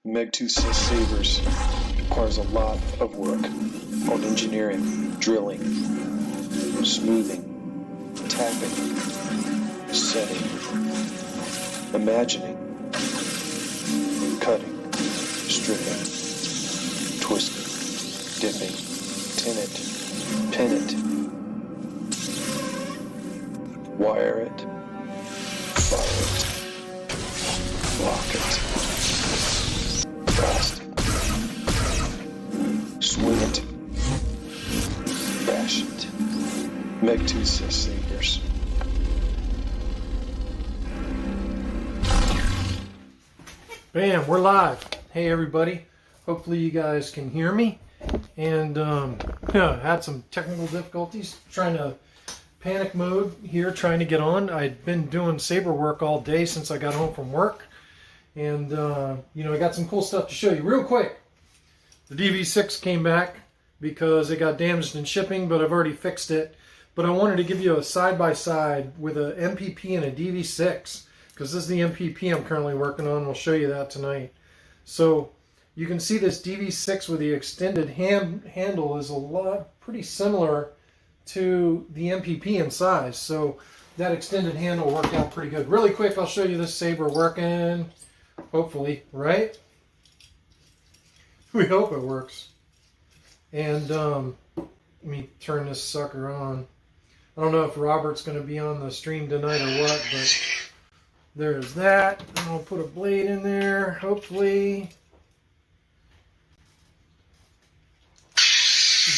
Megtooth Sabers requires a lot of work on engineering, drilling, smoothing, tapping, setting, imagining, cutting, stripping, twisting, dipping, tin it, pin it, wire it, fire it, lock it, cast it, swing it, bash it. Megtooth Sabers. Bam, we're live. Hey everybody, hopefully you guys can hear me. And had some technical difficulties trying to panic mode here, trying to get on. I'd been doing saber work all day since I got home from work. And I got some cool stuff to show you real quick. The DV6 came back because it got damaged in shipping, but I've already fixed it. But I wanted to give you a side-by-side with a MPP and a DV6, because this is the MPP I'm currently working on. I'll show you that tonight. So you can see this DV6 with the extended handle is pretty similar to the MPP in size. So that extended handle worked out pretty good. Really quick, I'll show you this saber working. Hopefully, right? We hope it works. And let me turn this sucker on. I don't know if Robert's going to be on the stream tonight or what, but there's that. And I'll put a blade in there, hopefully.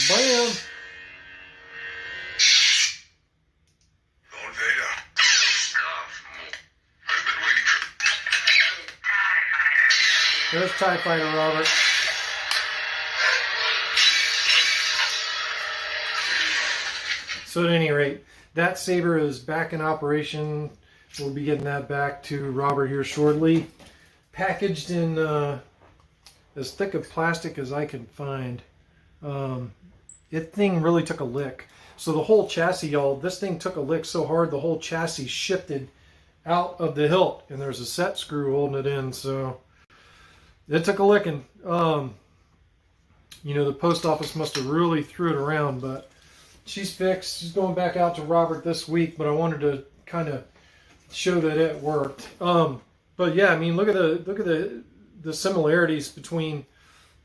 Bam! There's TIE Fighter, Robert. So at any rate, that saber is back in operation. We'll be getting that back to Robert here shortly. Packaged in as thick of plastic as I can find. That thing really took a lick. So the whole chassis, y'all, this thing took a lick so hard the whole chassis shifted out of the hilt. And there's a set screw holding it in, so it took a licking. The post office must have really threw it around, but she's fixed. She's going back out to Robert this week, but I wanted to kind of show that it worked. But yeah, I mean, look at the similarities between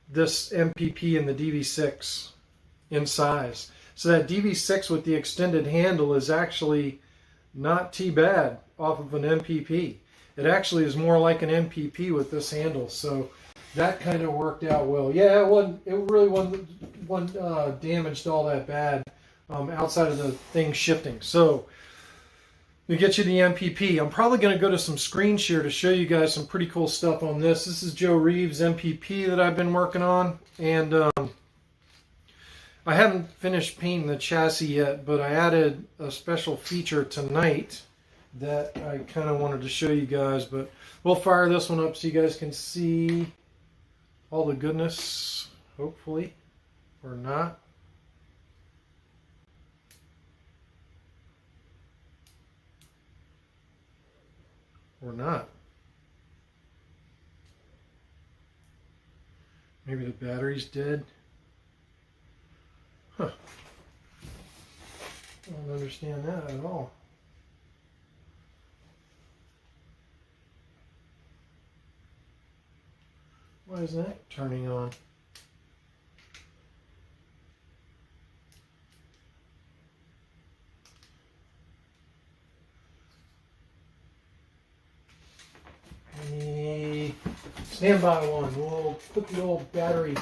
this MPP and the DV6 in size. So that DV6 with the extended handle is actually not too bad off of an MPP. It actually is more like an MPP with this handle, so that kind of worked out well. Yeah, it really wasn't damaged all that bad outside of the thing shifting. So we get you the MPP. I'm probably going to go to some screen share to show you guys some pretty cool stuff on this. This is Joe Reeves MPP that I've been working on, and I haven't finished painting the chassis yet, but I added a special feature tonight that I kind of wanted to show you guys. But we'll fire this one up so you guys can see all the goodness, hopefully, or not. Or not. Maybe the battery's dead. Huh. I don't understand that at all. Why is that turning on? Stand by one. We'll put the old battery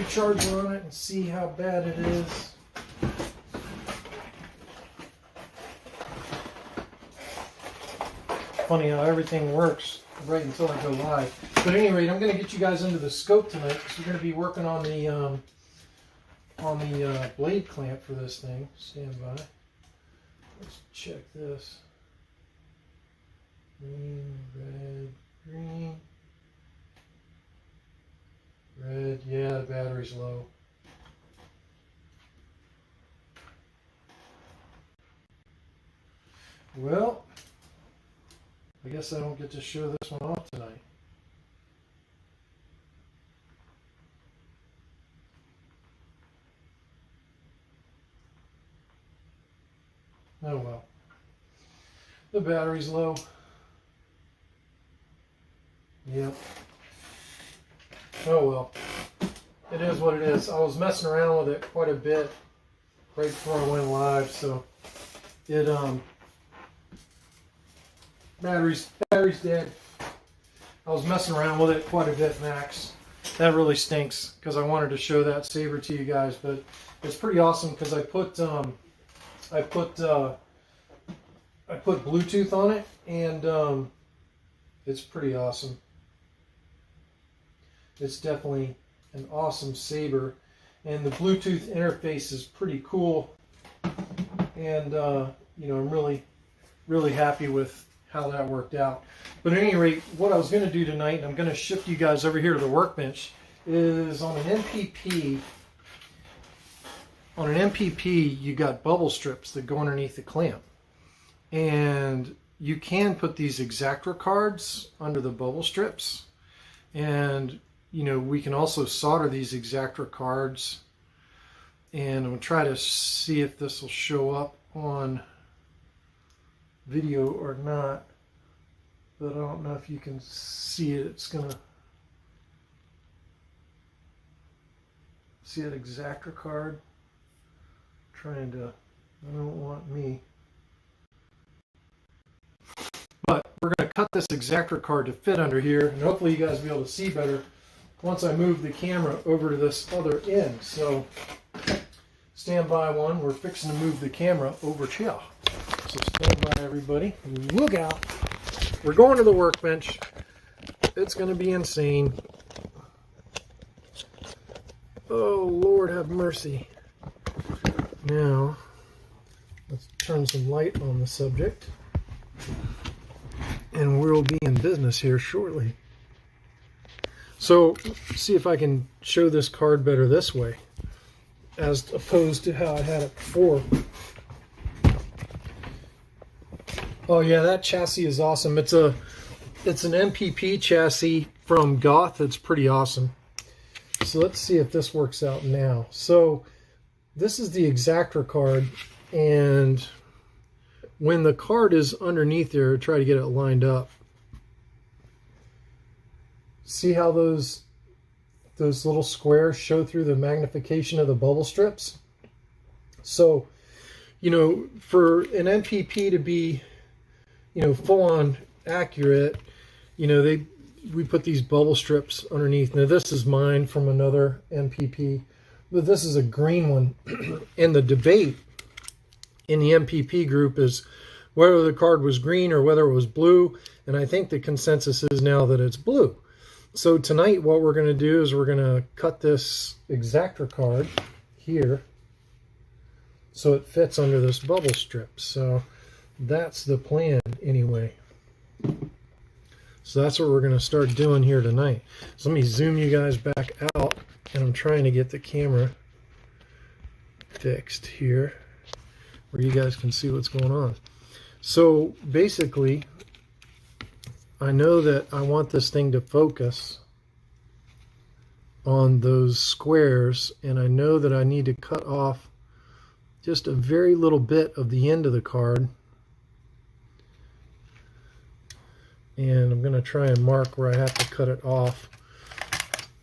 charger on it and see how bad it is. Funny how everything works right until I go live. But at any rate, I'm going to get you guys into the scope tonight because we're going to be working on the blade clamp for this thing. Stand by. Let's check this. Green, red, green, red. Yeah, the battery's low. Well, I guess I don't get to show this one off tonight. Oh well. The battery's low. Yep. Oh well. It is what it is. I was messing around with it quite a bit right before I went live, so it battery's dead. I was messing around with it quite a bit, Max. That really stinks because I wanted to show that Saber to you guys, but it's pretty awesome because I put Bluetooth on it, and it's pretty awesome. It's definitely an awesome Saber, and the Bluetooth interface is pretty cool, and you know, I'm really happy with how that worked out. But at any rate, what I was going to do tonight, and I'm going to shift you guys over here to the workbench, is on an MPP. On an MPP, you got bubble strips that go underneath the clamp, and you can put these X-Acto cards under the bubble strips, and you know, we can also solder these X-Acto cards, and I'm going to try to see if this will show up on video or not, but I don't know if you can see it. It's going to see that X-Acto card. Trying to, I don't want me. But we're going to cut this X-Acto card to fit under here, and hopefully you guys will be able to see better once I move the camera over to this other end. So stand by one. We're fixing to move the camera over here. So stand by, everybody. Look out. We're going to the workbench. It's going to be insane. Oh, Lord have mercy. Now, let's turn some light on the subject, and we'll be in business here shortly. So, see if I can show this card better this way, as opposed to how I had it before. Oh yeah, that chassis is awesome. It's an MPP chassis from Goth. It's pretty awesome. So let's see if this works out now. So this is the X-Acto card, and when the card is underneath there, try to get it lined up. See how those little squares show through the magnification of the bubble strips? So, you know, for an MPP to be, you know, full on accurate, you know, we put these bubble strips underneath. Now this is mine from another MPP, but this is a green one. And the debate in the MPP group is whether the card was green or whether it was blue, and I think the consensus is now that it's blue. So tonight what we're going to do is we're going to cut this X-Acto card here so it fits under this bubble strip. So that's the plan anyway. So that's what we're going to start doing here tonight. So let me zoom you guys back out, and I'm trying to get the camera fixed here where you guys can see what's going on. So basically, I know that I want this thing to focus on those squares, and I know that I need to cut off just a very little bit of the end of the card. And I'm going to try and mark where I have to cut it off.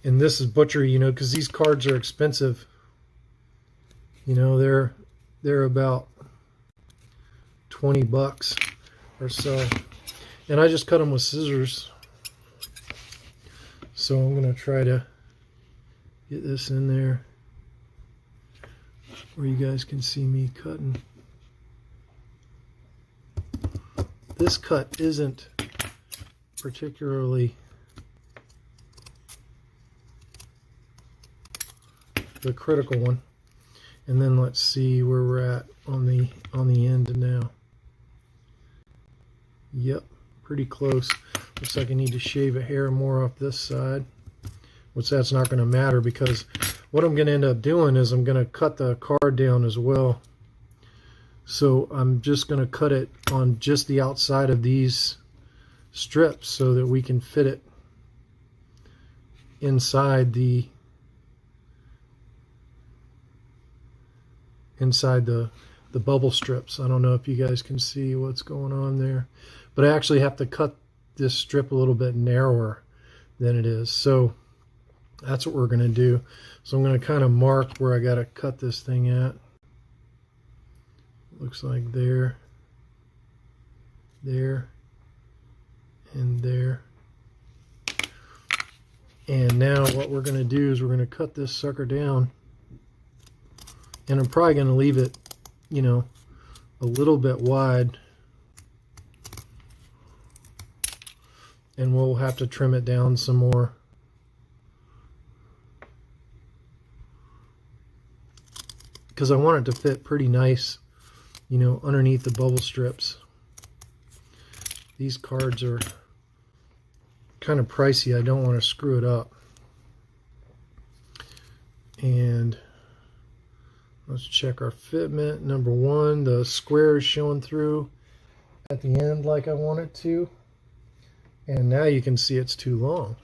And this is butchery, you know, because these cards are expensive. You know, they're about 20 bucks or so. And I just cut them with scissors. So I'm going to try to get this in there where you guys can see me cutting. This cut isn't particularly the critical one. And then let's see where we're at on the end now. Yep, pretty close. Looks like I need to shave a hair more off this side, which that's not going to matter, because what I'm going to end up doing is I'm going to cut the card down as well. So I'm just going to cut it on just the outside of these strips so that we can fit it inside the the bubble strips. I don't know if you guys can see what's going on there, but I actually have to cut this strip a little bit narrower than it is. So that's what we're going to do. So I'm going to kind of mark where I got to cut this thing at. Looks like there, there, and there. And now what we're going to do is we're going to cut this sucker down. And I'm probably going to leave it, you know, a little bit wide. And we'll have to trim it down some more. Because I want it to fit pretty nice, you know, underneath the bubble strips. These cards are kind of pricey. I don't want to screw it up. And let's check our fitment. Number one, the square is showing through at the end like I want it to. And now you can see it's too long.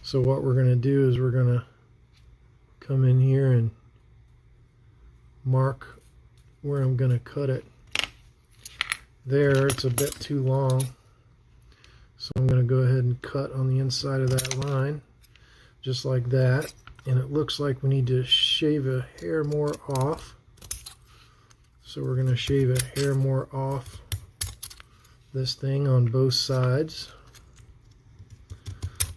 So what we're going to do is we're going to come in here and mark where I'm going to cut it. There, it's a bit too long. So I'm going to go ahead and cut on the inside of that line, just like that. And it looks like we need to shave a hair more off. So we're going to shave a hair more off this thing on both sides.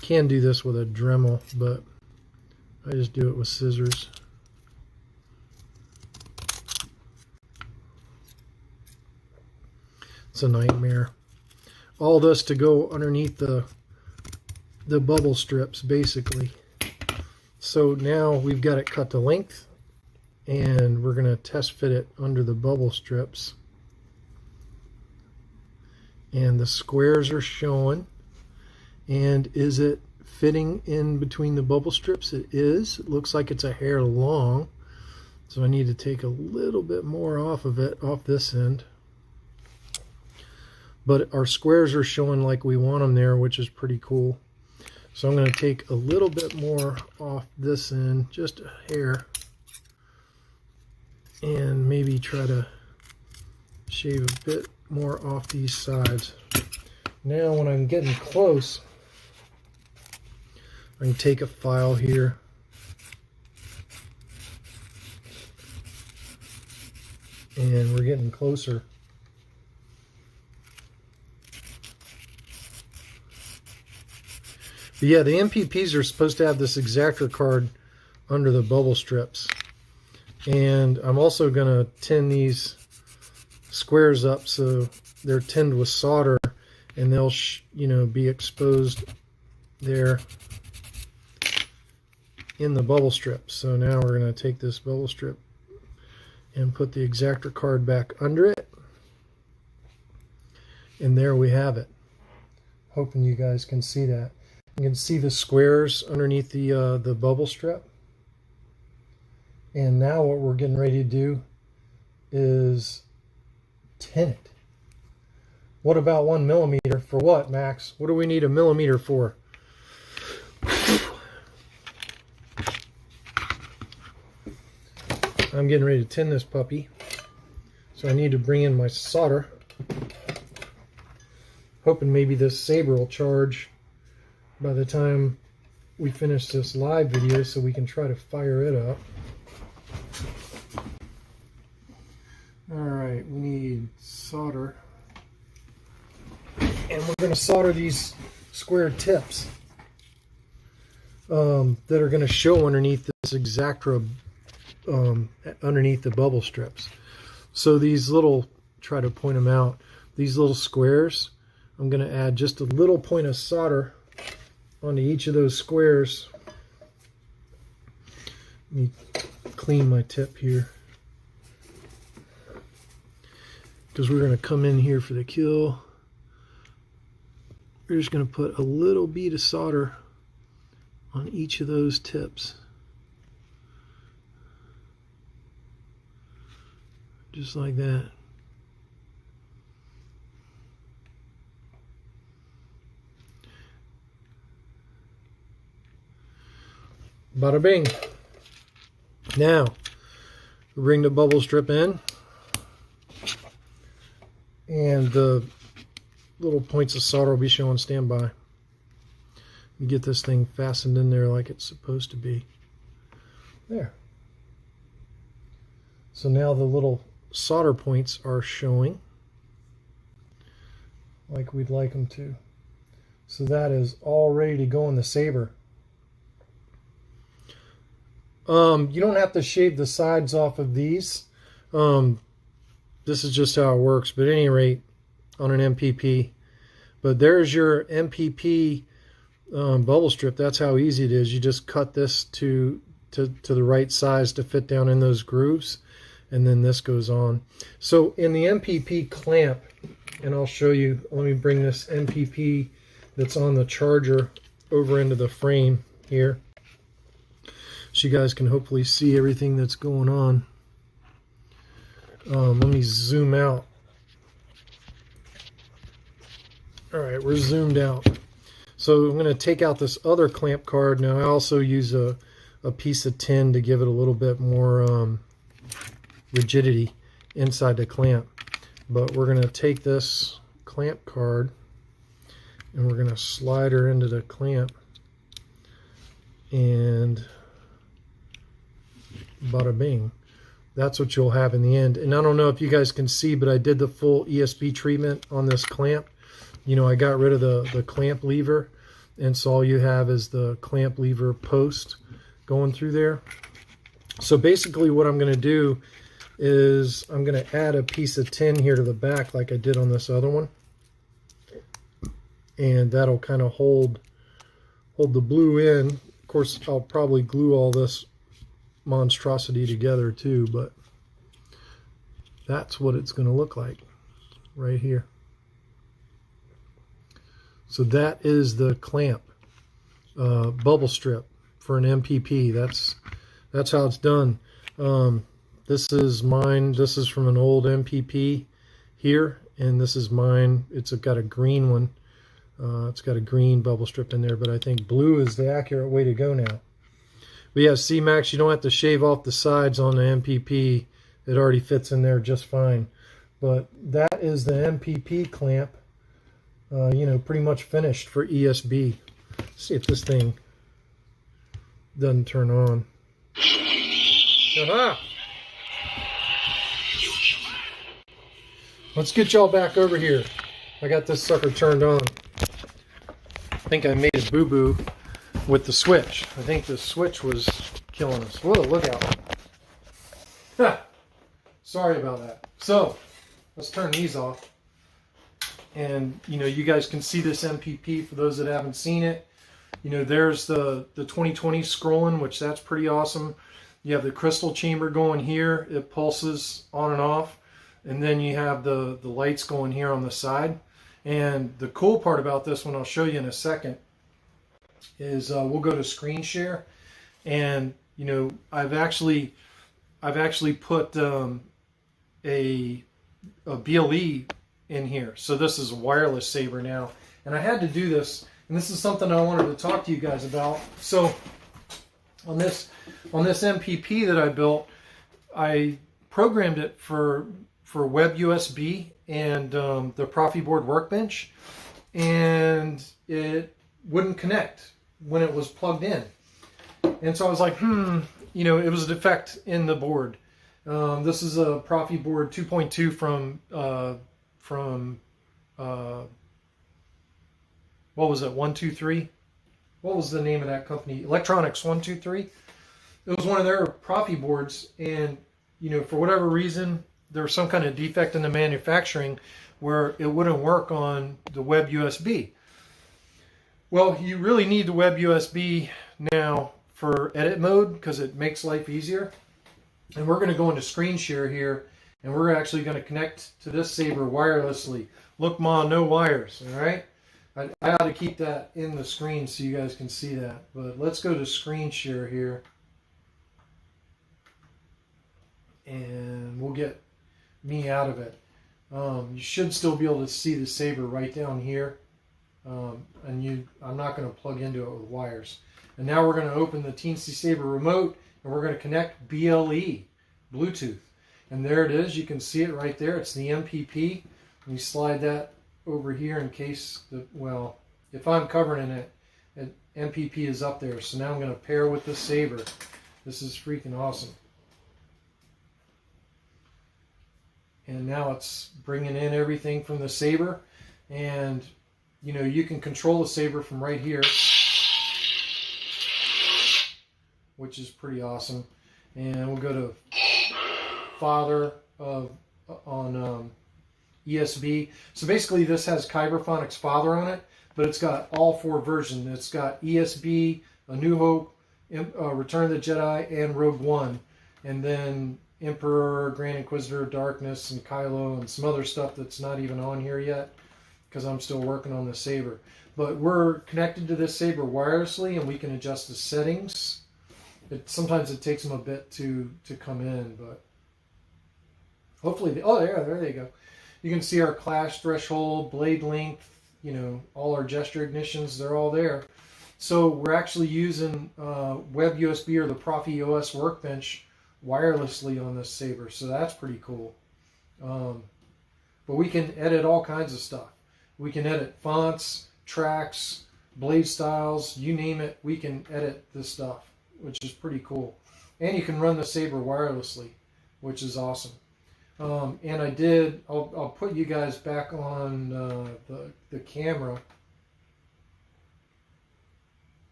Can do this with a Dremel, but I just do it with scissors. It's a nightmare. All this to go underneath the bubble strips, basically. So now we've got it cut to length, and we're going to test fit it under the bubble strips. And the squares are showing. And is it fitting in between the bubble strips? It is. It looks like it's a hair long. So I need to take a little bit more off of it, off this end. But our squares are showing like we want them there, which is pretty cool. So I'm going to take a little bit more off this end, just a hair. And maybe try to shave a bit more off these sides. Now when I'm getting close, I can take a file here. And we're getting closer. But yeah, the MPPs are supposed to have this exactor card under the bubble strips. And I'm also going to tin these squares up so they're tinned with solder, and they'll you know, be exposed there in the bubble strip. So now we're going to take this bubble strip and put the exactor card back under it. And there we have it. Hoping you guys can see that. You can see the squares underneath the bubble strip. And now what we're getting ready to do is tin it. What about 1 millimeter? For what, Max? What do we need a millimeter for? I'm getting ready to tin this puppy. So I need to bring in my solder. Hoping maybe this Saber will charge by the time we finish this live video so we can try to fire it up. Alright, we need solder. And we're going to solder these square tips that are going to show underneath this exactra, underneath the bubble strips. So these little, try to point them out, these little squares, I'm going to add just a little point of solder onto each of those squares. Let me clean my tip here, because we're going to come in here for the kill. We're just going to put a little bead of solder on each of those tips. Just like that. Bada bing. Now, we bring the bubble strip in. And the little points of solder will be showing standby. You get this thing fastened in there like it's supposed to be. There. So now the little solder points are showing like we'd like them to. So that is all ready to go in the Saber. You don't have to shave the sides off of these. This is just how it works. But at any rate, on an MPP. But there's your MPP bubble strip. That's how easy it is. You just cut this to the right size to fit down in those grooves, and then this goes on. So in the MPP clamp, and I'll show you, let me bring this MPP that's on the charger over into the frame here, so you guys can hopefully see everything that's going on. Let me zoom out. All right, we're zoomed out. So I'm going to take out this other clamp card. Now I also use a piece of tin to give it a little bit more rigidity inside the clamp. But we're going to take this clamp card and we're going to slide her into the clamp, and bada bing. That's what you'll have in the end. And I don't know if you guys can see, but I did the full ESB treatment on this clamp. You know, I got rid of the clamp lever, and so all you have is the clamp lever post going through there. So basically what I'm going to do is I'm going to add a piece of tin here to the back like I did on this other one. And that'll kind of hold the blue in. Of course, I'll probably glue all this monstrosity together too, but that's what it's going to look like right here. So that is the clamp bubble strip for an MPP. That's how it's done. This is mine. This is from an old MPP here, and this is mine. It's got a green one. It's got a green bubble strip in there, but I think blue is the accurate way to go now. But yeah, C-Max, you don't have to shave off the sides on the MPP. It already fits in there just fine. But that is the MPP clamp, you know, pretty much finished for ESB. Let's see if this thing doesn't turn on. Aha! Let's get y'all back over here. I got this sucker turned on. I think I made a boo-boo with the switch. I think the switch was killing us. Whoa, look out. Ha! Sorry about that. So, let's turn these off. And, you know, you guys can see this MPP for those that haven't seen it. You know, there's the 2020 scrolling, which that's pretty awesome. You have the crystal chamber going here. It pulses on and off. And then you have the lights going here on the side. And the cool part about this one, I'll show you in a second, is we'll go to screen share. And, you know, I've actually put a BLE in here. So this is a wireless Saber now. And I had to do this, and this is something I wanted to talk to you guys about. So on this MPP that I built, I programmed it for web USB and the Profi board workbench, and it wouldn't connect when it was plugged in. And so I was like, you know, it was a defect in the board. This is a Profi board 2.2 from what was it, 123? What was the name of that company? Electronics 123. It was one of their Profi boards, and you know, for whatever reason, there was some kind of defect in the manufacturing where it wouldn't work on the web USB. Well, you really need the web USB now for edit mode because it makes life easier. And we're going to go into screen share here, and we're actually going to connect to this Saber wirelessly. Look, Ma, no wires, all right? I ought to keep that in the screen so you guys can see that. But let's go to screen share here. And we'll get me out of it. You should still be able to see the Saber right down here. I'm not going to plug into it with wires. And now we're going to open the Teensy Saber remote, and we're going to connect BLE, Bluetooth. And there it is. You can see it right there. It's the MPP. You slide that over here in case, well, if I'm covering it, MPP is up there. So now I'm going to pair with the Saber. This is freaking awesome. And now it's bringing in everything from the Saber. And, you know, you can control the Saber from right here, which is pretty awesome. And we'll go to Father on ESB. So basically this has Kyberphonics Father on it, but it's got all 4 versions. It's got ESB, A New Hope, Return of the Jedi, and Rogue One. And then Emperor, Grand Inquisitor, Darkness, and Kylo, and some other stuff that's not even on here yet, because I'm still working on the Saber. But we're connected to this Saber wirelessly, and we can adjust the settings. Sometimes it takes them a bit to come in, but hopefully, oh, there you go. You can see our clash threshold, blade length, you know, all our gesture ignitions, they're all there. So we're actually using Web USB or the Profi OS Workbench wirelessly on this Saber, so that's pretty cool. But we can edit all kinds of stuff. We can edit fonts, tracks, blade styles, you name it, we can edit this stuff, which is pretty cool. And you can run the Saber wirelessly, which is awesome. And I'll put you guys back on the camera.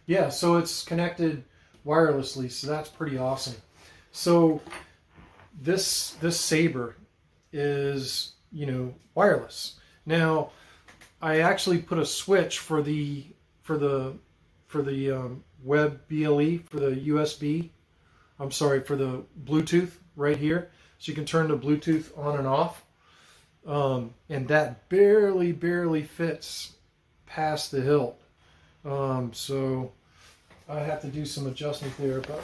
Yeah, so it's connected wirelessly, so that's pretty awesome. So this Saber is, you know, wireless. Now, I actually put a switch for the web BLE, for the USB. I'm sorry, for the Bluetooth right here. So you can turn the Bluetooth on and off. And that barely fits past the hilt. So I have to do some adjustment there, but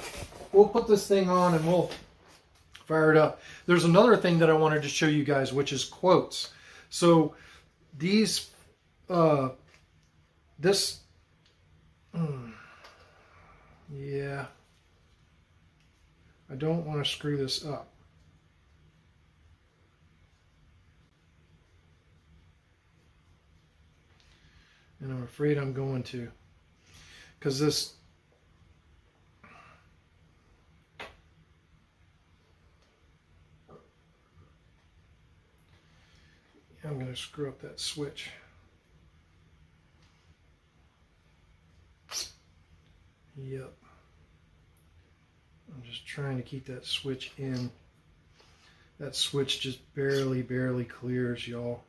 we'll put this thing on and we'll fire it up. There's another thing that I wanted to show you guys, which is quotes. So these, yeah, I don't want to screw this up. And I'm afraid I'm going to, because this, I'm going to screw up that switch. Yep. I'm just trying to keep that switch in. That switch just barely clears, y'all.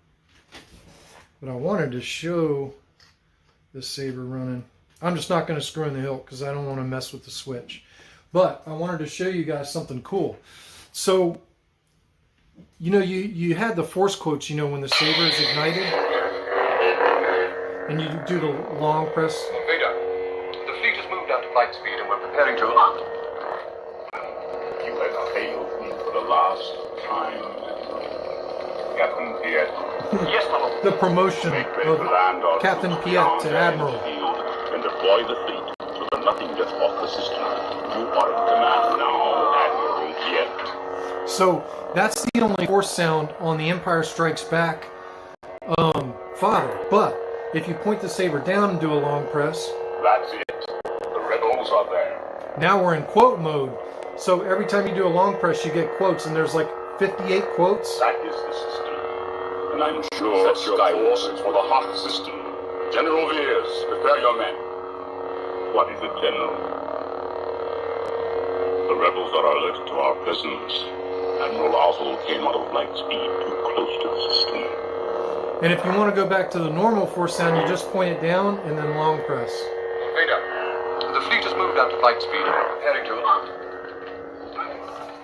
But I wanted to show this Saber running. I'm just not going to screw in the hilt because I don't want to mess with the switch. But I wanted to show you guys something cool. So, you know, you had the force quotes, you know, when the Saber is ignited. And you do the long press. Vader, the fleet has moved out to flight speed and we're preparing to... You have failed me for the last time, Captain Piet. Yes, my lord. The promotion of Captain Piet to Admiral. And deploy the fleet so that nothing gets off the system. You are in command now, Admiral Piet. So that's the only force sound on the Empire Strikes Back fodder. But if you point the Saber down and do a long press, that's it. The rebels are there. now we're in quote mode. So every time you do a long press, you get quotes, and there's like 58 quotes. That is the system. And I'm sure Skywalker for the hot system. General Veers, prepare your men. What is it, General? The rebels are alerted to our presence. Admiral Oswald came out of light speed too close to the system. And if you want to go back to the normal force sound, you just point it down and then long press. Vader, the fleet has moved out to flight speed and we're preparing to...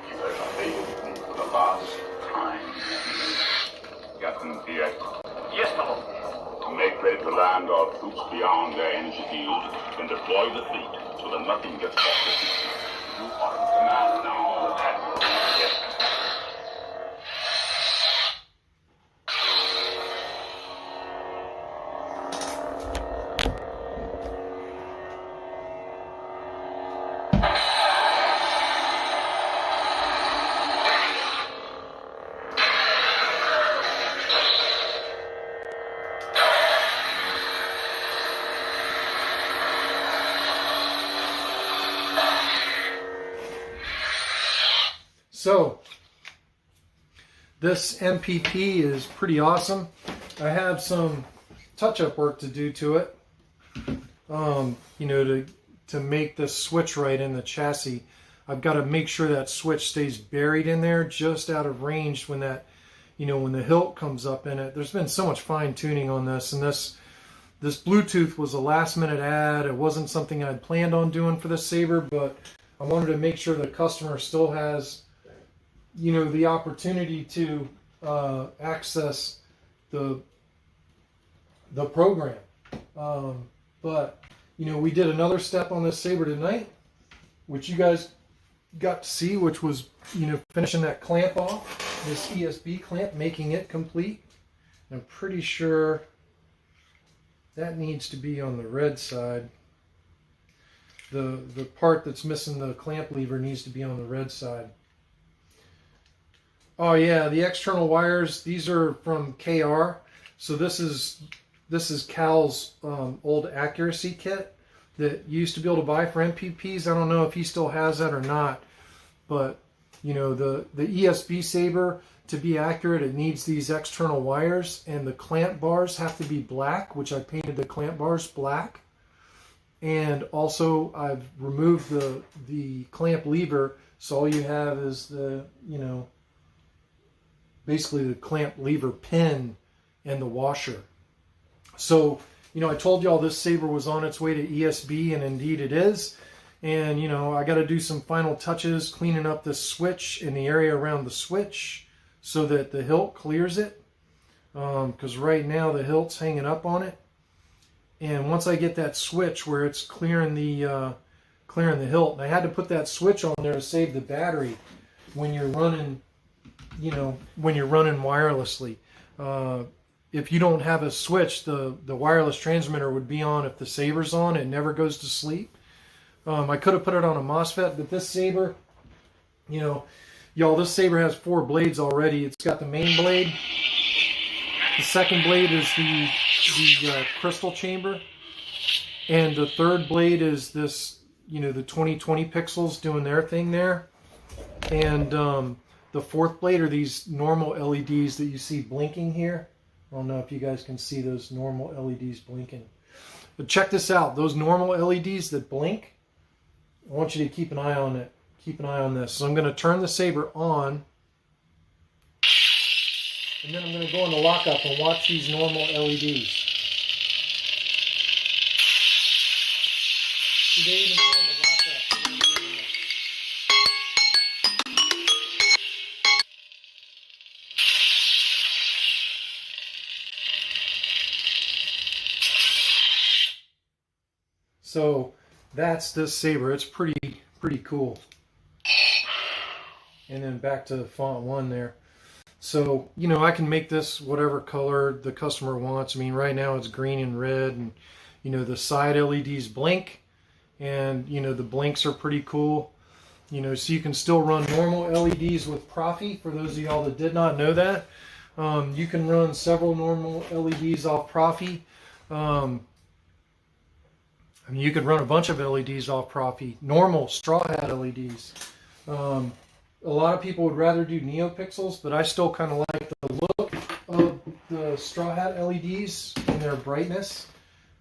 You have failed me for the last time, Captain Piet. Yes, my lord. Make ready to land our troops beyond their energy field and deploy the fleet so that nothing gets off the system. You are in command now, Admiral Piet. So this MPP is pretty awesome. I have some touch-up work to do to it, you know, to make the switch right in the chassis. I've got to make sure that switch stays buried in there, just out of range when that, you know, when the hilt comes up in it. There's been so much fine tuning on this, and this Bluetooth was a last-minute add. It wasn't something I'd planned on doing for the Saber, but I wanted to make sure the customer still has, you know, the opportunity to access the program. But, you know, we did another step on this Saber tonight, which you guys got to see, which was, you know, finishing that clamp off, this ESB clamp, making it complete. I'm pretty sure that needs to be on the red side. The part that's missing the clamp lever needs to be on the red side. Oh yeah, the external wires, these are from KR. So this is Cal's old accuracy kit that you used to be able to buy for MPPs. I don't know if he still has that or not, but you know, the ESB Saber, to be accurate, it needs these external wires, and the clamp bars have to be black, which I painted the clamp bars black. And also I've removed the clamp lever, so all you have is the, you know, basically the clamp lever pin and the washer. So, you know, I told y'all this Saber was on its way to ESB, and indeed it is. And, you know, I got to do some final touches, cleaning up the switch and the area around the switch so that the hilt clears it. Because right now the hilt's hanging up on it. And once I get that switch where it's clearing the hilt, and I had to put that switch on there to save the battery when you're running, you know, when you're running wirelessly. If you don't have a switch, the wireless transmitter would be on if the Saber's on. It never goes to sleep. I could have put it on a MOSFET, but this Saber, you know, y'all, this Saber has 4 blades already. It's got the main blade. The second blade is the crystal chamber. And the third blade is this, you know, the 2020 pixels doing their thing there. And the fourth blade are these normal LEDs that you see blinking here. I don't know if you guys can see those normal LEDs blinking. But check this out. Those normal LEDs that blink, I want you to keep an eye on it. Keep an eye on this. So I'm going to turn the Saber on. And then I'm going to go into lockup and watch these normal LEDs. See, they even go into lockup. So that's this Saber. It's pretty cool. And then back to font 1 there. So, you know, I can make this whatever color the customer wants. I mean, right now it's green and red, and, you know, the side LEDs blink, and, you know, the blinks are pretty cool. You know, so you can still run normal LEDs with Profi. For those of y'all that did not know that, you can run several normal LEDs off Profi. I mean, you could run a bunch of LEDs off Profi, normal straw hat LEDs. A lot of people would rather do NeoPixels, but I still kind of like the look of the straw hat LEDs and their brightness.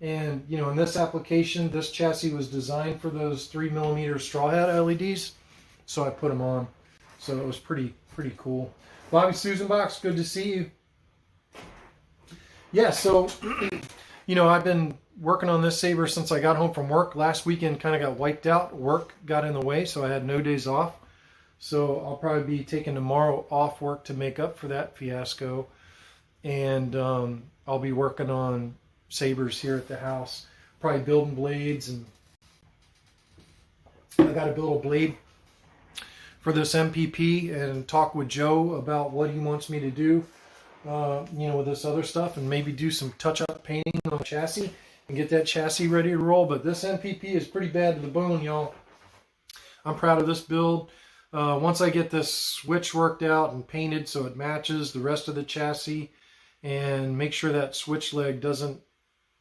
And, you know, in this application, this chassis was designed for those 3mm straw hat LEDs, so I put them on. So it was pretty cool. Bobby Susanbox, good to see you. Yeah, so, you know, I've been working on this Saber since I got home from work. Last weekend kind of got wiped out. Work got in the way, so I had no days off. So I'll probably be taking tomorrow off work to make up for that fiasco. And I'll be working on Sabers here at the house. Probably building blades, and I got to build a blade for this MPP and talk with Joe about what he wants me to do, you know, with this other stuff, and maybe do some touch-up painting on the chassis and get that chassis ready to roll. But this MPP is pretty bad to the bone, y'all. I'm proud of this build. Once I get this switch worked out and painted so it matches the rest of the chassis, and make sure that switch leg doesn't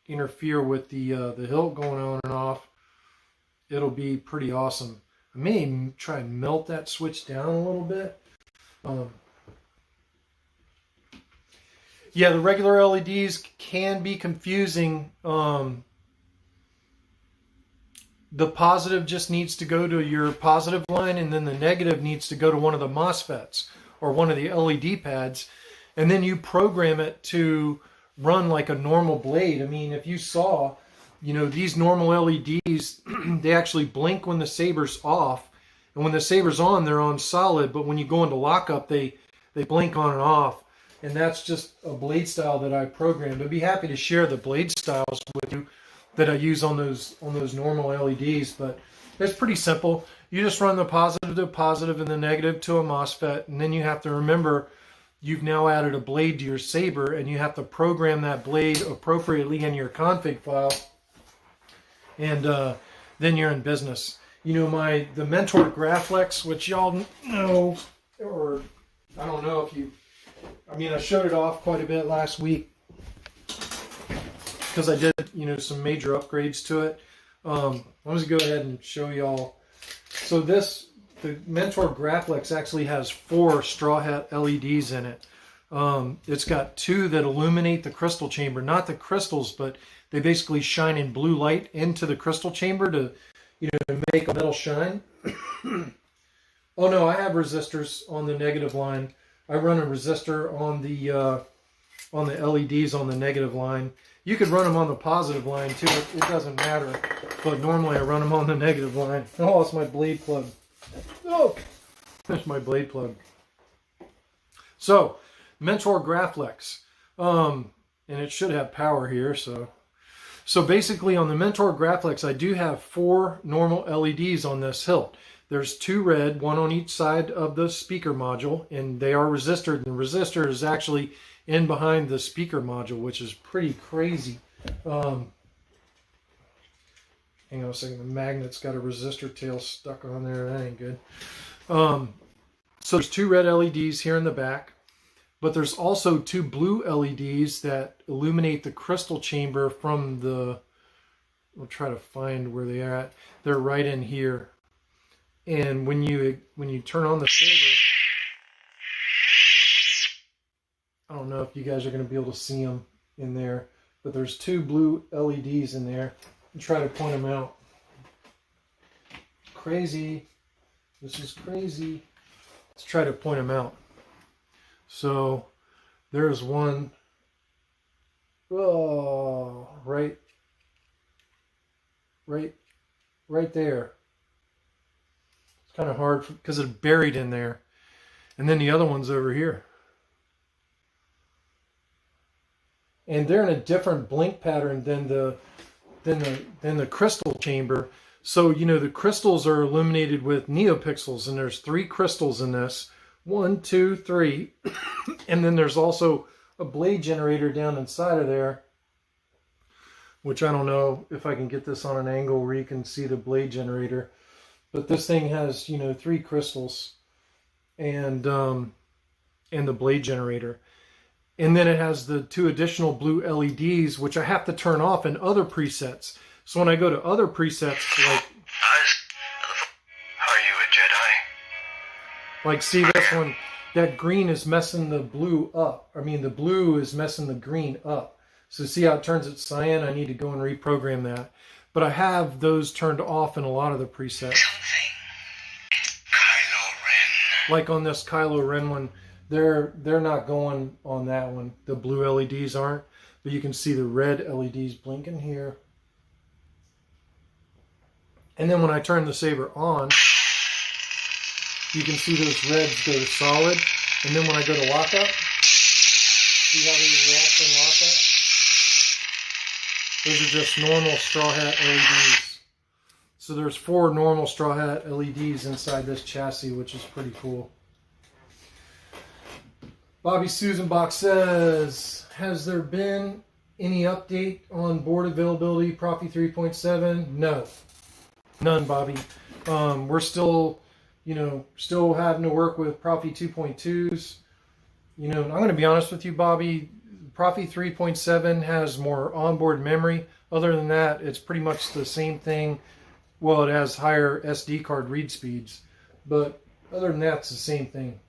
interfere with the hilt going on and off, it'll be pretty awesome. I may try and melt that switch down a little bit. Yeah, the regular LEDs can be confusing. The positive just needs to go to your positive line, and then the negative needs to go to one of the MOSFETs or one of the LED pads, and then you program it to run like a normal blade. I mean, if you saw, these normal LEDs, they actually blink when the Saber's off, and when the Saber's on, they're on solid, but when you go into lockup, they blink on and off, and that's just a blade style that I programmed. I'd be happy to share the blade styles with you that I use on those normal LEDs, but it's pretty simple. You just run the positive to positive and the negative to a MOSFET, and then you have to remember you've now added a blade to your Saber, and you have to program that blade appropriately in your config file, and then you're in business. The Mentor Graflex, which y'all know, or I don't know if you, I showed it off quite a bit last week, because I did, some major upgrades to it. Let me go ahead and show y'all. So the Mentor Graflex actually has 4 straw hat LEDs in it. It's got 2 that illuminate the crystal chamber, not the crystals, but they basically shine in blue light into the crystal chamber to, make a metal shine. Oh no, I have resistors on the negative line. I run a resistor on the LEDs on the negative line. You could run them on the positive line too, it doesn't matter. But normally I run them on the negative line. Oh, it's my blade plug. Oh, there's my blade plug. So, Mentor Graflex. And it should have power here, So basically on the Mentor Graflex, I do have 4 normal LEDs on this hilt. There's 2 red, 1 on each side of the speaker module, and they are resistored. And the resistor is actually in behind the speaker module, which is pretty crazy. Hang on a second, the magnet's got a resistor tail stuck on there. That ain't good. So there's 2 red LEDs here in the back, but there's also 2 blue LEDs that illuminate the crystal chamber from the, I'll try to find where they are at. They're right in here. And when you turn on the Saber, I don't know if you guys are going to be able to see them in there, but there's 2 blue LEDs in there. And try to point them out. Crazy. This is crazy. Let's try to point them out. So there's one. Oh, right there. It's kind of hard because it's buried in there. And then the other one's over here. And they're in a different blink pattern than the crystal chamber. So, the crystals are illuminated with neopixels, and there's 3 crystals in this. 1, 2, 3. And then there's also a blade generator down inside of there, which I don't know if I can get this on an angle where you can see the blade generator. But this thing has, 3 crystals and the blade generator. And then it has the 2 additional blue LEDs, which I have to turn off in other presets. So when I go to other presets, like... Are you a Jedi? Like, see this one? That green is messing the blue up. The blue is messing the green up. So see how it turns it cyan? I need to go and reprogram that. But I have those turned off in a lot of the presets. Kylo Ren. Like on this Kylo Ren one. They're not going on that one. The blue LEDs aren't. But you can see the red LEDs blinking here. And then when I turn the Saber on, you can see those reds go to solid. And then when I go to lockup, see how these react in lockup? Those are just normal straw hat LEDs. So there's 4 normal straw hat LEDs inside this chassis, which is pretty cool. Bobby Susanbach says, has there been any update on board availability, Profi 3.7? No. None, Bobby. We're still, still having to work with Profi 2.2s. I'm going to be honest with you, Bobby. Profi 3.7 has more onboard memory. Other than that, it's pretty much the same thing Well, it has higher SD card read speeds, but other than that, it's the same thing.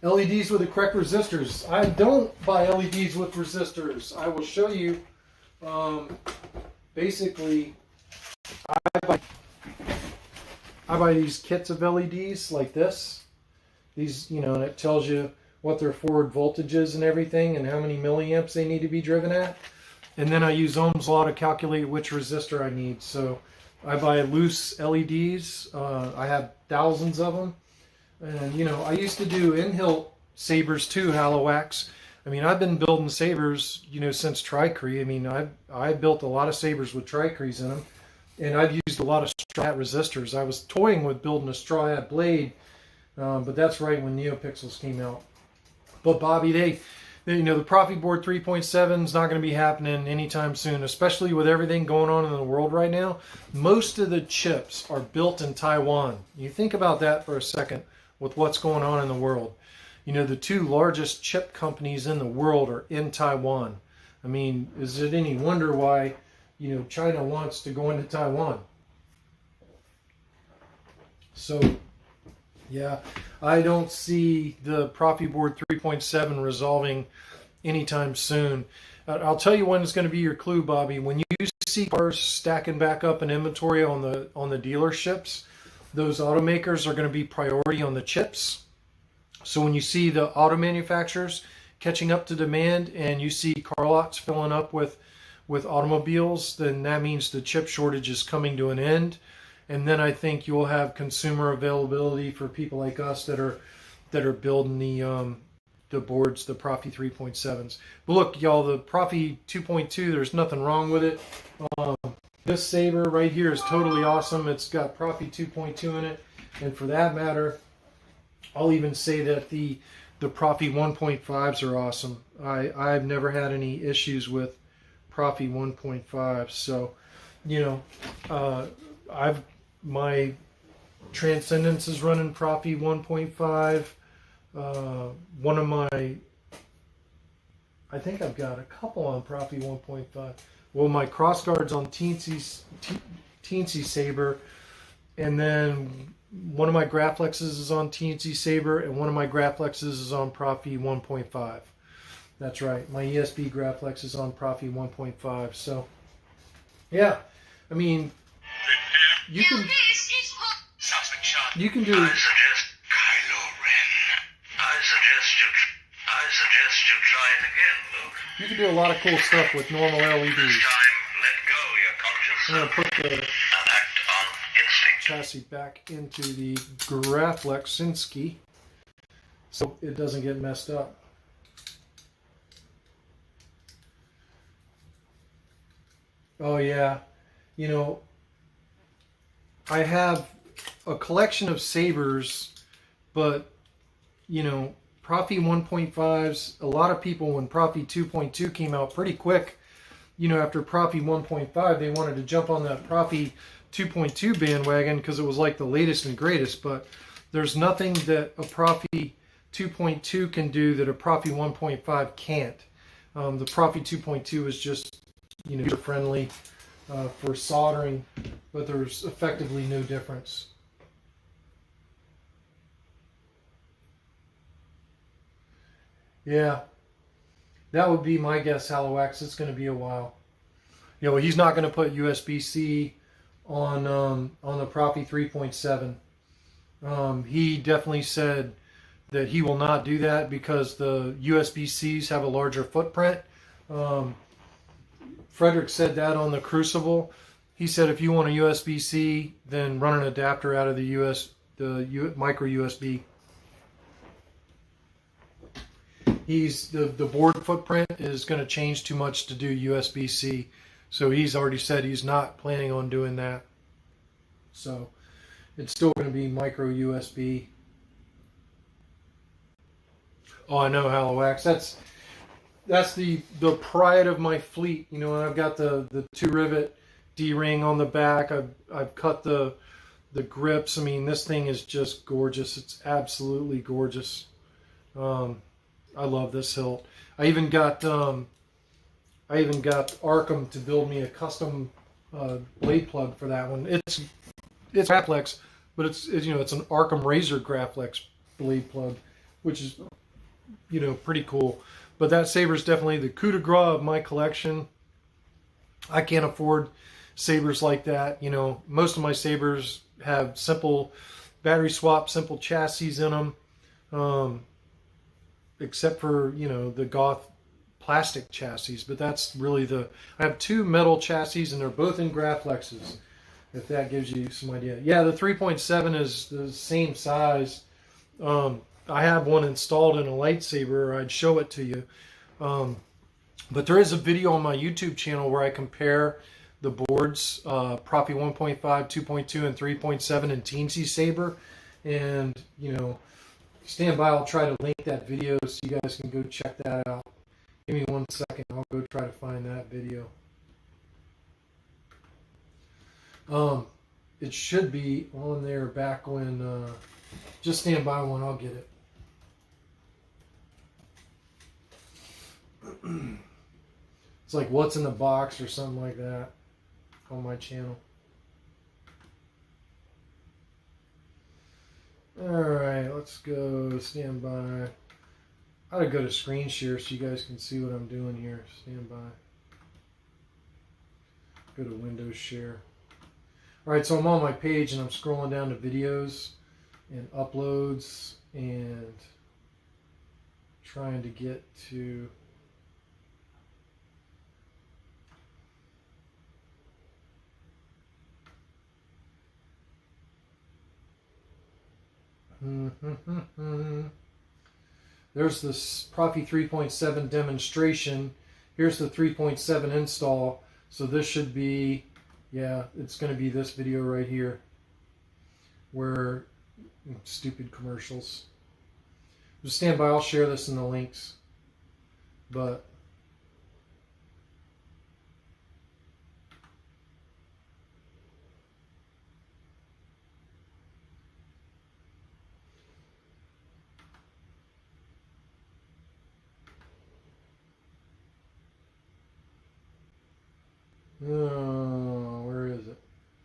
LEDs with the correct resistors. I don't buy LEDs with resistors. I will show you. Basically, I buy these kits of LEDs like this. These, you know, and it tells you what their forward voltage is and everything, and how many milliamps they need to be driven at. And then I use Ohm's law to calculate which resistor I need. So I buy loose LEDs. I have thousands of them. And, you know, I used to do in-hilt Sabers too, Halowax. I mean, I've been building Sabers, you know, since Tricree. I mean, I built a lot of Sabers with Tricrees in them. And I've used a lot of straw hat resistors. I was toying with building a straw hat blade, but that's right when NeoPixels came out. But Bobby, they you know, the Profi board 3.7 is not going to be happening anytime soon, especially with everything going on in the world right now. Most of the chips are built in Taiwan. You think about that for a second with what's going on in the world. You know, the two largest chip companies in the world are in Taiwan. I mean, is it any wonder why, you know, China wants to go into Taiwan? So, yeah, I don't see the Profi board 3.7 resolving anytime soon. I'll tell you when it's going to be your clue, Bobby. When you see cars stacking back up in inventory on the dealerships, those automakers are going to be priority on the chips. So when you see the auto manufacturers catching up to demand and you see car lots filling up with automobiles, then that means the chip shortage is coming to an end. And then I think you'll have consumer availability for people like us that are building the boards, the Profi 3.7s. But look, y'all, the Profi 2.2, there's nothing wrong with it. This Saber right here is totally awesome. It's got Profi 2.2 in it, and for that matter, I'll even say that the Profi 1.5s are awesome. I've never had any issues with Profi 1.5. So, you know, my Transcendence is running Profi 1.5. One of my, I think I've got a couple on Profi 1.5. Well, my crossguard's on Teensy Saber, and then one of my Graflexes is on Teensy Saber, and one of my Graflexes is on Profi 1.5. That's right, my ESB Graflex is on Profi 1.5. So, yeah, I mean, you can do. I suggest you try it again, Luke. You can do a lot of cool stuff with normal LEDs. This time, let go your conscious I'm going to put the and act on instinct. chassis back into the Graflexinski so it doesn't get messed up. Oh yeah, you know, I have a collection of Sabers, but you know, Profi 1.5s, a lot of people, when Profi 2.2 came out pretty quick, you know, after Profi 1.5, they wanted to jump on that Profi 2.2 bandwagon because it was like the latest and greatest, but there's nothing that a Profi 2.2 can do that a Profi 1.5 can't. The Profi 2.2 is just, you know, user-friendly for soldering, but there's effectively no difference. Yeah, that would be my guess, Halowax. It's going to be a while. You know, he's not going to put USB-C on the Profi 3.7. He definitely said that he will not do that because the USB-Cs have a larger footprint. Frederick said that on the Crucible. He said if you want a USB-C, then run an adapter out of the micro USB. The board footprint is going to change too much to do USB-C, so he's already said he's not planning on doing that. So it's still going to be micro USB. Oh, I know, Halowax. That's the pride of my fleet. You know, and I've got the 2-rivet D-ring on the back. I've cut the grips. I mean, this thing is just gorgeous. It's absolutely gorgeous. I love this hilt. I even got Arkham to build me a custom blade plug for that one. It's Graflex, but it's you know, it's an Arkham Razor Graflex blade plug, which is, you know, pretty cool. But that saber is definitely the coup de grace of my collection. I can't afford sabers like that. You know, most of my sabers have simple battery swap, simple chassis in them, except for, you know, the Goth plastic chassis. But that's really I have 2 metal chassis, and they're both in Graflexes, if that gives you some idea. Yeah, the 3.7 is the same size. I have one installed in a lightsaber. I'd show it to you. But there is a video on my YouTube channel where I compare the boards, Profi 1.5, 2.2, and 3.7 in Teensy Saber. And, you know, stand by. I'll try to link that video so you guys can go check that out. Give me 1 second. I'll go try to find that video. It should be on there back when... just stand by when I'll get it. It's like what's in the box or something like that on my channel. Alright, let's go. Stand by. I gotta go to screen share so you guys can see what I'm doing here. Stand by. Go to Windows share. Alright, so I'm on my page and I'm scrolling down to videos and uploads and trying to get to there's this Profi 3.7 demonstration. Here's the 3.7 install. So this should be, yeah, it's going to be this video right here where stupid commercials. Just stand by, I'll share this in the links. But where is it?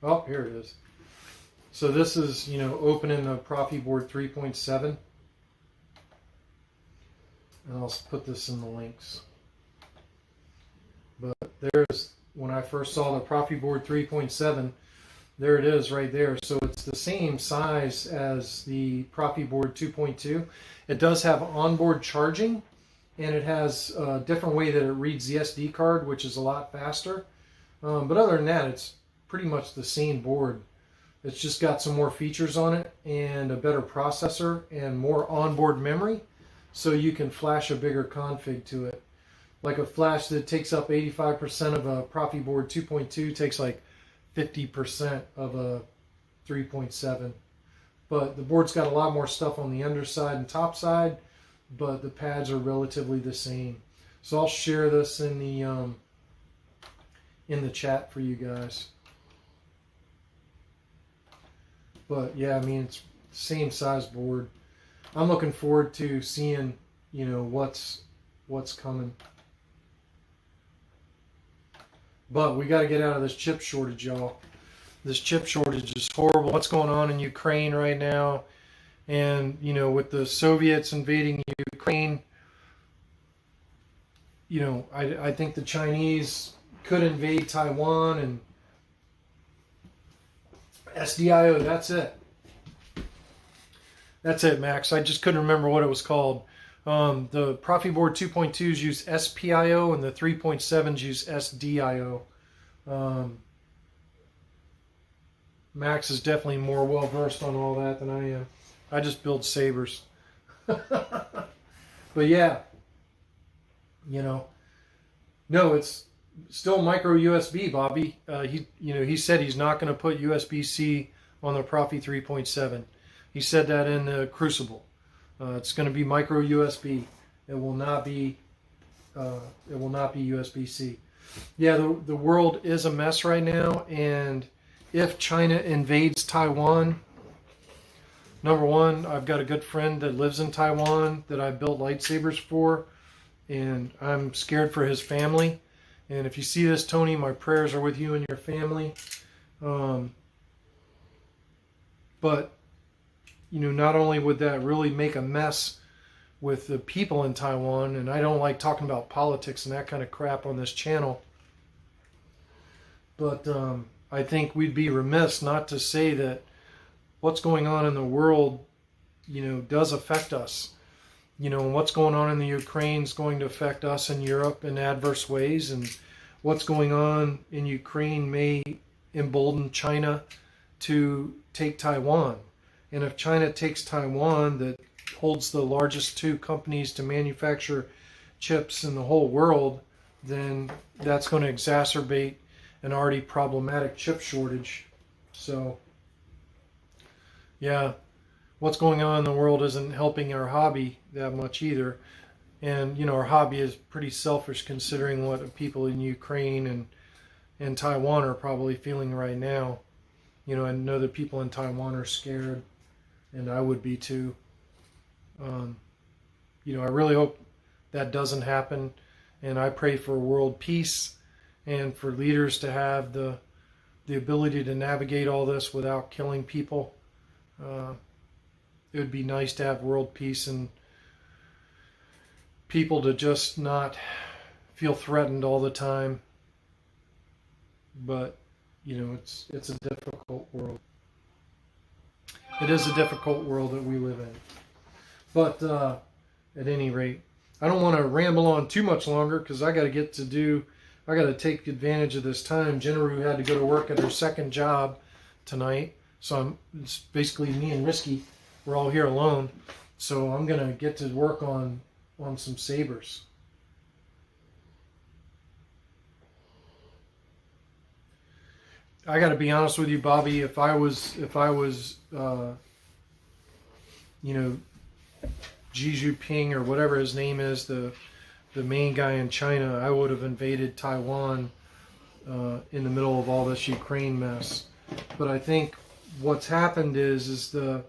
Oh, here it is. So this is, you know, opening the Profi board 3.7. And I'll put this in the links. But there's, when I first saw the Profi board 3.7, there it is right there. So it's the same size as the Profi board 2.2. It does have onboard charging, and it has a different way that it reads the SD card, which is a lot faster. But other than that, it's pretty much the same board. It's just got some more features on it and a better processor and more onboard memory, so you can flash a bigger config to it. Like a flash that takes up 85% of a Profi board 2.2 takes like 50% of a 3.7. But the board's got a lot more stuff on the underside and top side, but the pads are relatively the same. So I'll share this in the chat for you guys. But yeah, I mean, it's the same size board. I'm looking forward to seeing, you know, what's coming. But we got to get out of this chip shortage, y'all. This chip shortage is horrible. What's going on in Ukraine right now? And, you know, with the Soviets invading Ukraine, you know, I think the Chinese could invade Taiwan, and SDIO, that's it. That's it, Max. I just couldn't remember what it was called. The Profi board 2.2s use SPIO, and the 3.7s use SDIO. Max is definitely more well-versed on all that than I am. I just build sabers. But yeah, you know, no, it's still micro USB, Bobby. He said he's not going to put USB-C on the Profi 3.7. He said that in the Crucible. It's going to be micro USB. It will not be USB-C. Yeah, the world is a mess right now, and if China invades Taiwan, number one, I've got a good friend that lives in Taiwan that I built lightsabers for, and I'm scared for his family. And if you see this, Tony, my prayers are with you and your family. But, you know, not only would that really make a mess with the people in Taiwan, and I don't like talking about politics and that kind of crap on this channel, but I think we'd be remiss not to say that what's going on in the world, you know, does affect us. You know, what's going on in the Ukraine is going to affect us in Europe in adverse ways, and what's going on in Ukraine may embolden China to take Taiwan. And if China takes Taiwan, that holds the largest two companies to manufacture chips in the whole world, then that's going to exacerbate an already problematic chip shortage. So, yeah, what's going on in the world isn't helping our hobby that much either. And, you know, our hobby is pretty selfish considering what people in Ukraine and Taiwan are probably feeling right now. You know, I know that people in Taiwan are scared, and I would be too. You know, I really hope that doesn't happen, and I pray for world peace and for leaders to have the ability to navigate all this without killing people. It would be nice to have world peace and people to just not feel threatened all the time. But, you know, it's a difficult world. It is a difficult world that we live in. But at any rate, I don't want to ramble on too much longer because I got to take advantage of this time. Jennifer had to go to work at her second job tonight. So it's basically me and Risky. We're all here alone. So I'm going to get to work on some sabers. I got to be honest with you, Bobby. If I was, you know, Xi Jinping or whatever his name is, the main guy in China, I would have invaded Taiwan in the middle of all this Ukraine mess. But I think what's happened is the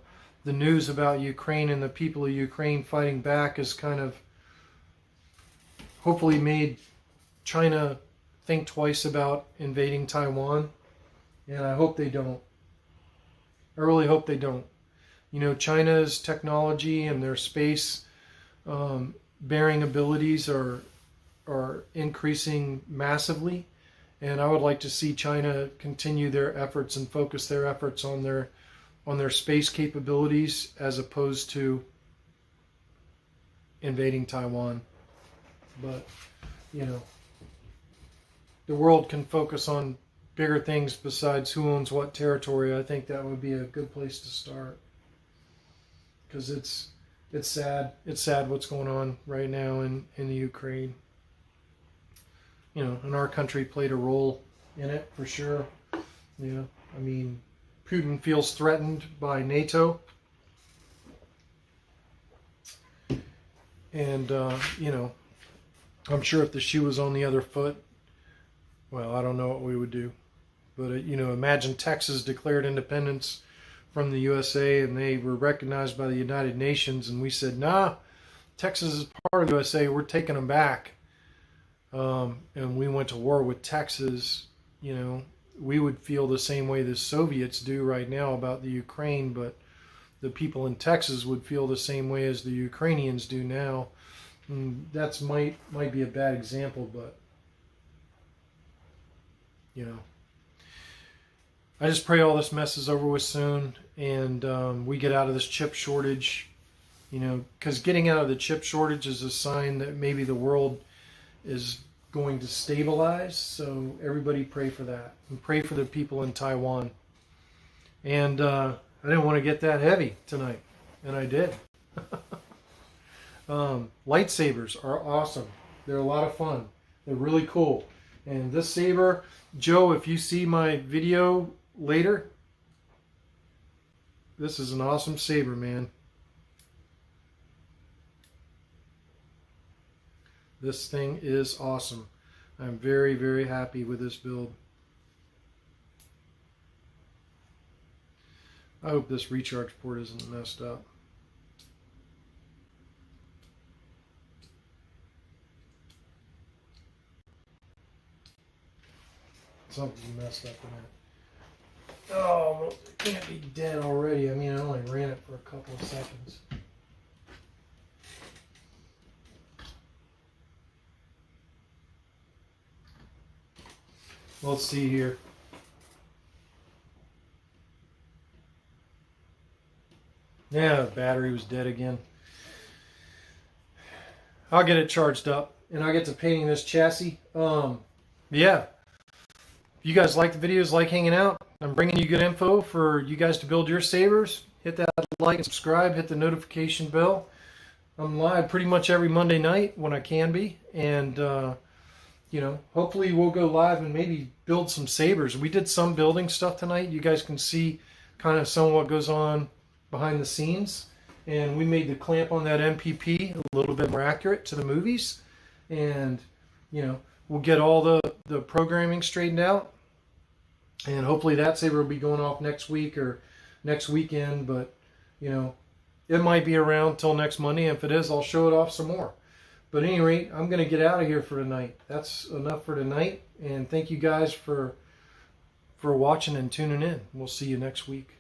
news about Ukraine and the people of Ukraine fighting back has kind of hopefully made China think twice about invading Taiwan. And I hope they don't. I really hope they don't. You know, China's technology and their space bearing abilities are increasing massively. And I would like to see China continue their efforts and focus their efforts on their space capabilities as opposed to invading Taiwan. But, you know, the world can focus on bigger things besides who owns what territory. I think that would be a good place to start. Because it's sad. It's sad what's going on right now in the Ukraine. You know, and our country played a role in it for sure. You know, I mean, Putin feels threatened by NATO. And, you know, I'm sure if the shoe was on the other foot, well, I don't know what we would do. But, you know, imagine Texas declared independence from the USA and they were recognized by the United Nations and we said, nah, Texas is part of the USA, we're taking them back. And we went to war with Texas. You know, we would feel the same way the Soviets do right now about the Ukraine, but the people in Texas would feel the same way as the Ukrainians do now. And that's might be a bad example, but, you know, I just pray all this mess is over with soon and we get out of this chip shortage, you know, because getting out of the chip shortage is a sign that maybe the world is going to stabilize. So everybody pray for that and pray for the people in Taiwan. And I didn't want to get that heavy tonight, and I did. Lightsabers are awesome. They're a lot of fun. They're really cool. And this saber, Joe, if you see my video later, this is an awesome saber, man. This thing is awesome. I'm very, very happy with this build. I hope this recharge port isn't messed up. Something messed up in it. Oh, it can't be dead already. I mean, I only ran it for a couple of seconds. Let's see here. Yeah, the battery was dead again. I'll get it charged up, and I'll get to painting this chassis. Yeah. If you guys like the videos, like hanging out, I'm bringing you good info for you guys to build your Sabers. Hit that like and subscribe. Hit the notification bell. I'm live pretty much every Monday night when I can be, and you know, hopefully we'll go live and maybe build some Sabers. We did some building stuff tonight. You guys can see kind of some of what goes on behind the scenes. And we made the clamp on that MPP a little bit more accurate to the movies. And, you know, we'll get all the programming straightened out. And hopefully that Saber will be going off next week or next weekend. But, you know, it might be around till next Monday. If it is, I'll show it off some more. But at any rate, I'm going to get out of here for tonight. That's enough for tonight. And thank you guys for watching and tuning in. We'll see you next week.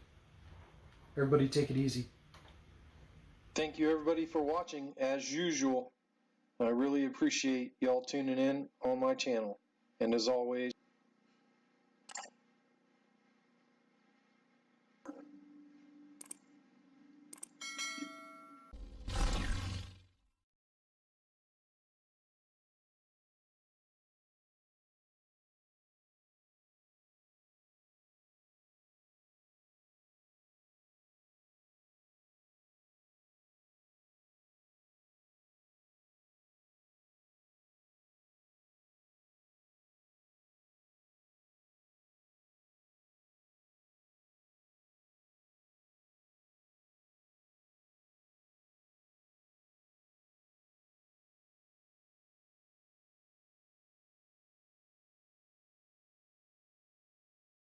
Everybody take it easy. Thank you, everybody, for watching, as usual. I really appreciate y'all tuning in on my channel. And as always,